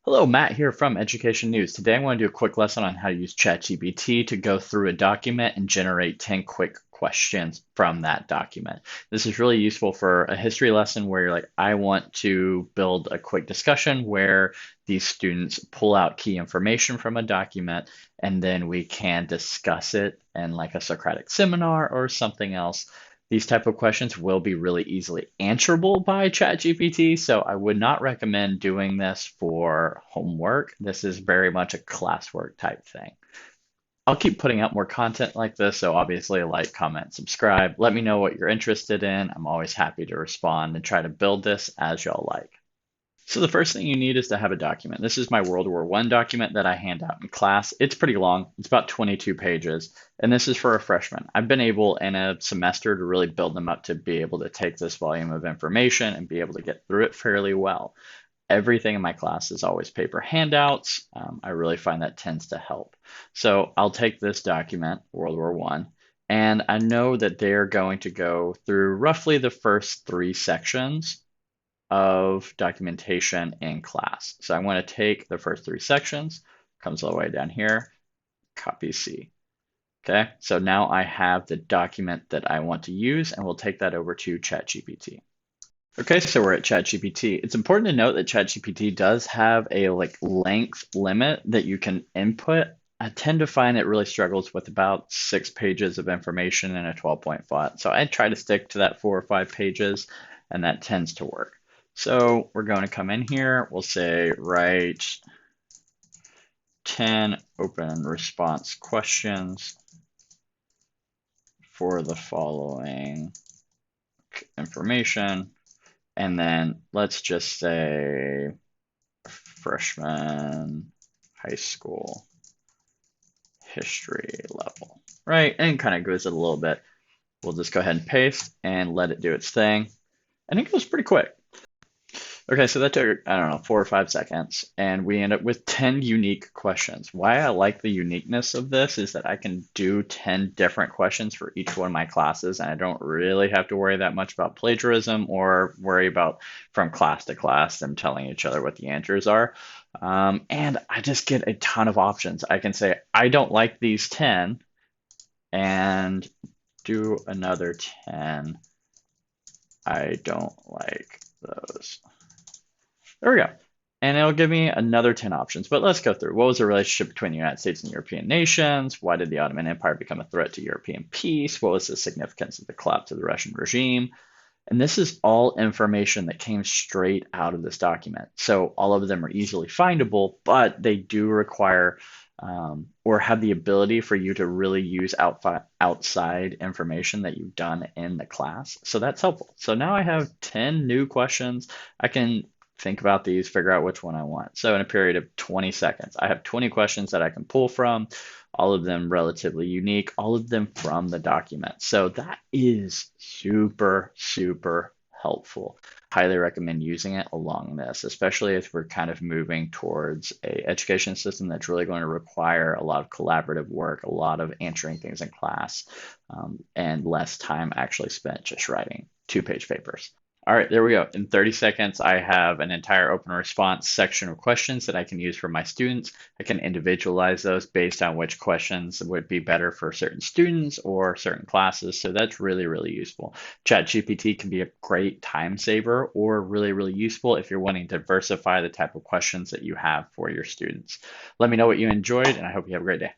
Hello, Matt here from Education News. Today I want to do a quick lesson on how to use ChatGPT to go through a document and generate 10 quick questions from that document. This is really useful for a history lesson where you're like, I want to build a quick discussion where these students pull out key information from a document and then we can discuss it in like a Socratic seminar or something else. These type of questions will be really easily answerable by ChatGPT, so I would not recommend doing this for homework. This is very much a classwork type thing. I'll keep putting out more content like this, so obviously like, comment, subscribe. Let me know what you're interested in. I'm always happy to respond and try to build this as y'all like. So the first thing you need is to have a document. This is my World War I document that I hand out in class. It's pretty long. It's about 22 pages, and this is for a freshman. I've been able in a semester to really build them up to be able to take this volume of information and be able to get through it fairly well. Everything in my class is always paper handouts. I really find that tends to help. So I'll take this document, World War I, and I know that they're going to go through roughly the first three sections of documentation in class. So I want to take the first three sections, comes all the way down here, copy C. Okay, so now I have the document that I want to use, and we'll take that over to ChatGPT. Okay, so we're at ChatGPT. It's important to note that ChatGPT does have a length limit that you can input. I tend to find it really struggles with about 6 pages of information in a 12-point font. So I try to stick to that 4 or 5 pages, and that tends to work. So we're going to come in here. We'll say write 10 open response questions for the following information. And then let's just say freshman high school history level, right? And kind of goes it a little bit. We'll just go ahead and paste and let it do its thing. And it goes pretty quick. Okay, so that took, I don't know, 4 or 5 seconds, and we end up with 10 unique questions. Why I like the uniqueness of this is that I can do 10 different questions for each one of my classes, and I don't really have to worry that much about plagiarism or worry about from class to class them telling each other what the answers are. And I just get a ton of options. I can say, I don't like these 10, and do another 10. I don't like those. There we go. And it'll give me another 10 options, but let's go through. What was the relationship between the United States and European nations? Why did the Ottoman Empire become a threat to European peace? What was the significance of the collapse of the Russian regime? And this is all information that came straight out of this document. So all of them are easily findable, but they do require or have the ability for you to really use outside information that you've done in the class. So that's helpful. So now I have 10 new questions. I can think about these, figure out which one I want. So in a period of 20 seconds, I have 20 questions that I can pull from, all of them relatively unique, all of them from the document. So that is super, super helpful. Highly recommend using it along this, especially if we're kind of moving towards a education system that's really going to require a lot of collaborative work, a lot of answering things in class, and less time actually spent just writing 2-page papers. All right, there we go. In 30 seconds, I have an entire open response section of questions that I can use for my students. I can individualize those based on which questions would be better for certain students or certain classes. So that's really, really useful. ChatGPT can be a great time saver or really, really useful if you're wanting to diversify the type of questions that you have for your students. Let me know what you enjoyed, and I hope you have a great day.